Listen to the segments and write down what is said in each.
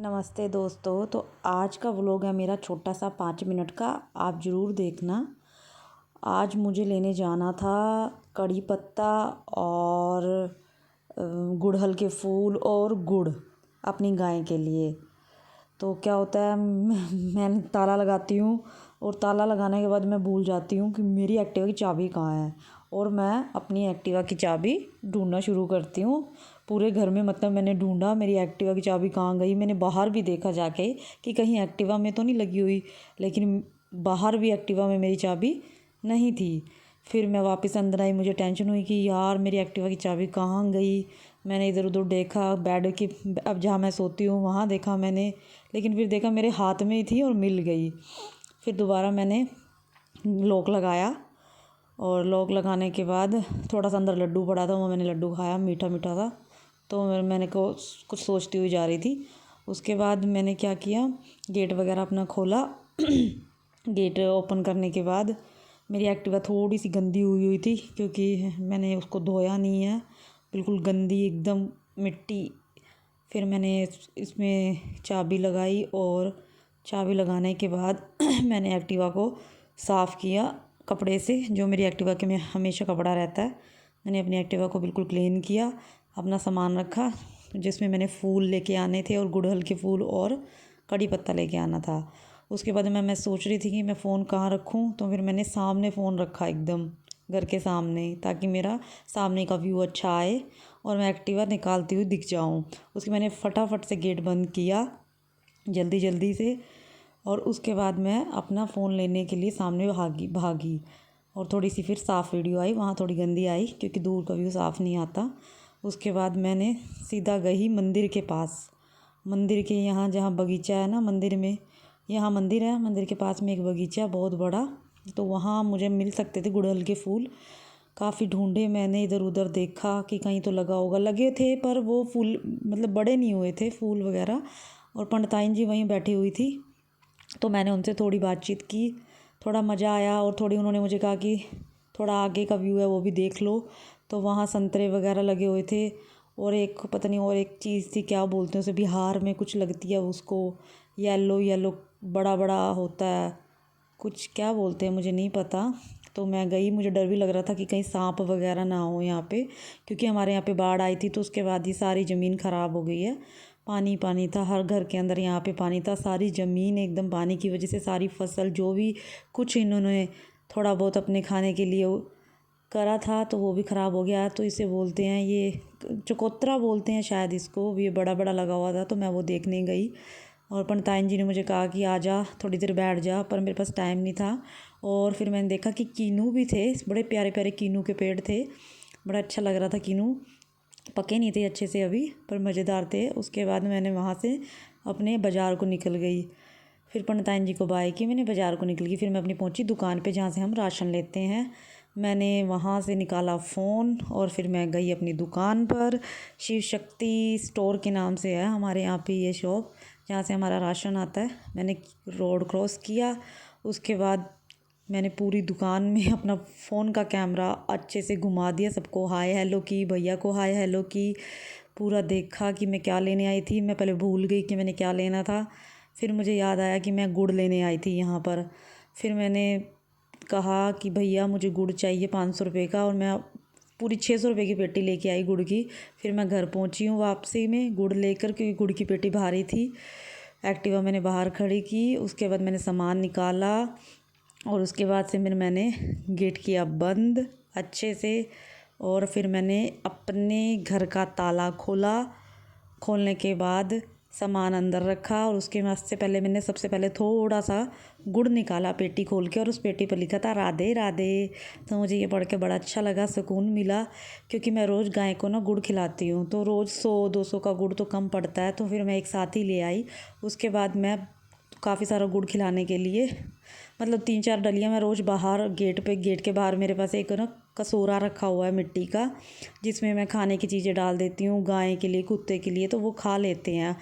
नमस्ते दोस्तों। तो आज का व्लॉग है मेरा छोटा सा 5 मिनट का, आप ज़रूर देखना। आज मुझे लेने जाना था कड़ी पत्ता और गुड़हल के फूल और गुड़ अपनी गाय के लिए। तो क्या होता है, मैं ताला लगाती हूँ और ताला लगाने के बाद मैं भूल जाती हूँ कि मेरी एक्टिवा की चाबी कहाँ है, और मैं अपनी एक्टिवा की चाबी ढूंढना शुरू करती हूँ पूरे घर में। मतलब मैंने ढूंढा मेरी एक्टिवा की चाबी कहाँ गई। मैंने बाहर भी देखा जाके कि कहीं एक्टिवा में तो नहीं लगी हुई, लेकिन बाहर भी एक्टिवा में मेरी चाबी नहीं थी। फिर मैं वापस अंदर आई, मुझे टेंशन हुई कि यार मेरी एक्टिवा की चाबी कहाँ गई। मैंने इधर उधर देखा, बेड की अब जहाँ मैं सोती हूँ वहाँ देखा मैंने, लेकिन फिर देखा मेरे हाथ में ही थी और मिल गई। फिर दोबारा मैंने लॉक लगाया, और लॉक लगाने के बाद थोड़ा सा अंदर लड्डू पड़ा था, वो मैंने लड्डू खाया, मीठा मीठा था। तो मैंने को कुछ सोचती हुई जा रही थी। उसके बाद मैंने क्या किया, गेट वगैरह अपना खोला। गेट ओपन करने के बाद मेरी एक्टिवा थोड़ी सी गंदी हुई हुई थी, क्योंकि मैंने उसको धोया नहीं है, बिल्कुल गंदी एकदम मिट्टी। फिर मैंने इसमें चाबी लगाई, और चाबी लगाने के बाद मैंने एक्टिवा को साफ़ किया कपड़े से, जो मेरी एक्टिवा के में हमेशा कपड़ा रहता है। मैंने अपनी एक्टिवा को बिल्कुल क्लीन किया, अपना सामान रखा जिसमें मैंने फूल लेके आने थे, और गुड़हल के फूल और कड़ी पत्ता लेके आना था। उसके बाद मैं सोच रही थी कि मैं फ़ोन कहाँ रखूँ, तो फिर मैंने सामने फ़ोन रखा एकदम घर के सामने, ताकि मेरा सामने का व्यू अच्छा आए और मैं एक्टिवा निकालती हुई दिख जाऊँ। उसके मैंने फटाफट से गेट बंद किया जल्दी जल्दी से, और उसके बाद मैं अपना फ़ोन लेने के लिए सामने भागी। और थोड़ी सी फिर साफ़ वीडियो आई, वहाँ थोड़ी गंदी आई क्योंकि दूर का व्यू साफ़ नहीं आता। उसके बाद मैंने सीधा गई मंदिर के पास। मंदिर के यहाँ जहाँ बगीचा है ना, मंदिर में, यहाँ मंदिर है, मंदिर के पास में एक बगीचा बहुत बड़ा, तो वहाँ मुझे मिल सकते थे गुड़हल के फूल। काफ़ी ढूंढे मैंने, इधर उधर देखा कि कहीं तो लगा होगा, लगे थे पर वो फूल मतलब बड़े नहीं हुए थे फूल वगैरह। और पंडिताइन जी वहीं बैठी हुई थी, तो मैंने उनसे थोड़ी बातचीत की, थोड़ा मज़ा आया। और थोड़ी उन्होंने मुझे कहा कि थोड़ा आगे का व्यू है वो भी देख लो। तो वहाँ संतरे वगैरह लगे हुए थे, और एक पता नहीं और एक चीज़ थी, क्या बोलते हैं उसे, बिहार में कुछ लगती है उसको, येलो येलो बड़ा बड़ा होता है, कुछ क्या बोलते हैं मुझे नहीं पता। तो मैं गई, मुझे डर भी लग रहा था कि कहीं सांप वगैरह ना हो यहाँ पे, क्योंकि हमारे यहाँ पे बाढ़ आई थी, तो उसके बाद ही सारी ज़मीन ख़राब हो गई है। पानी पानी था हर घर के अंदर, यहाँ पे पानी था, सारी ज़मीन एकदम पानी की वजह से सारी फसल जो भी कुछ इन्होंने थोड़ा बहुत अपने खाने के लिए करा था तो वो भी ख़राब हो गया। तो इसे बोलते हैं, ये चकोतरा बोलते हैं शायद इसको, ये बड़ा बड़ा लगा हुआ था। तो मैं वो देखने गई, और पंडिताइन जी ने मुझे कहा कि आ जा, थोड़ी देर बैठ जा, पर मेरे पास टाइम नहीं था। और फिर मैंने देखा कि कीनू भी थे, बड़े प्यारे प्यारे कीनू के पेड़ थे, बड़ा अच्छा लग रहा था। कीनू पके नहीं थे अच्छे से अभी, पर मज़ेदार थे। उसके बाद मैंने वहाँ से अपने बाज़ार को निकल गई। फिर पंडिताइन जी को बाय की, मैंने बाज़ार को निकल गई। फिर मैं अपनी पहुँची दुकान पे जहाँ से हम राशन लेते हैं। मैंने वहाँ से निकाला फ़ोन, और फिर मैं गई अपनी दुकान पर। शिव शक्ति स्टोर के नाम से है हमारे यहाँ पे ये शॉप, जहाँ से हमारा राशन आता है। मैंने रोड क्रॉस किया, उसके बाद मैंने पूरी दुकान में अपना फ़ोन का कैमरा अच्छे से घुमा दिया, सबको हाय हेलो की, भैया को हाय हेलो की, पूरा देखा कि मैं क्या लेने आई थी। मैं पहले भूल गई कि मैंने क्या लेना था, फिर मुझे याद आया कि मैं गुड़ लेने आई थी यहाँ पर। फिर मैंने कहा कि भैया मुझे गुड़ चाहिए 500 रुपये का, और मैं पूरी 600 रुपये की पेटी लेके आई गुड़ की। फिर मैं घर पहुँची हूँ वापसी में गुड़ लेकर, क्योंकि गुड़ की पेटी भारी थी। एक्टिवा मैंने बाहर खड़ी की, उसके बाद मैंने सामान निकाला, और उसके बाद से फिर मैंने गेट किया बंद अच्छे से। और फिर मैंने अपने घर का ताला खोला, खोलने के बाद सामान अंदर रखा, और उसके बाद से पहले मैंने सबसे पहले थोड़ा सा गुड़ निकाला पेटी खोल के, और उस पेटी पर लिखा था राधे राधे। तो मुझे ये पढ़ के बड़ा अच्छा लगा, सुकून मिला, क्योंकि मैं रोज़ गाय को ना गुड़ खिलाती हूँ, तो रोज़ 100-200 का गुड़ तो कम पड़ता है। तो फिर मैं एक साथ ही ले आई। उसके बाद मैं काफ़ी सारा गुड़ खिलाने के लिए, मतलब 3-4 डलियाँ मैं रोज़ बाहर गेट के बाहर मेरे पास एक ना कसूरा रखा हुआ है मिट्टी का, जिसमें मैं खाने की चीज़ें डाल देती हूँ गाय के लिए, कुत्ते के लिए, तो वो खा लेते हैं।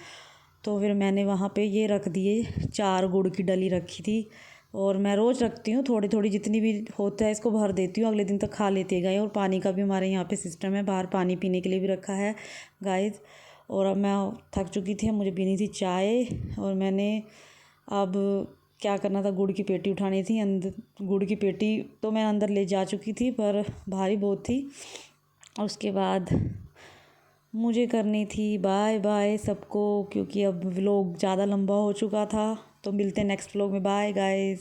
तो फिर मैंने वहाँ पे ये रख दिए, 4 गुड़ की डली रखी थी। और मैं रोज़ रखती हूँ थोड़ी थोड़ी, जितनी भी होता है इसको भर देती हूँ, अगले दिन तक खा लेती है गाय। और पानी का भी हमारे यहाँ पे सिस्टम है, बाहर पानी पीने के लिए भी रखा है गाय। और अब मैं थक चुकी थी, मुझे पीनी थी चाय। और मैंने अब क्या करना था, गुड़ की पेटी उठानी थी। अंदर गुड़ की पेटी तो मैं अंदर ले जा चुकी थी, पर भारी बहुत थी। और उसके बाद मुझे करनी थी बाय बाय सबको, क्योंकि अब व्लॉग ज़्यादा लंबा हो चुका था। तो मिलते हैं नेक्स्ट व्लॉग में। Bye guys.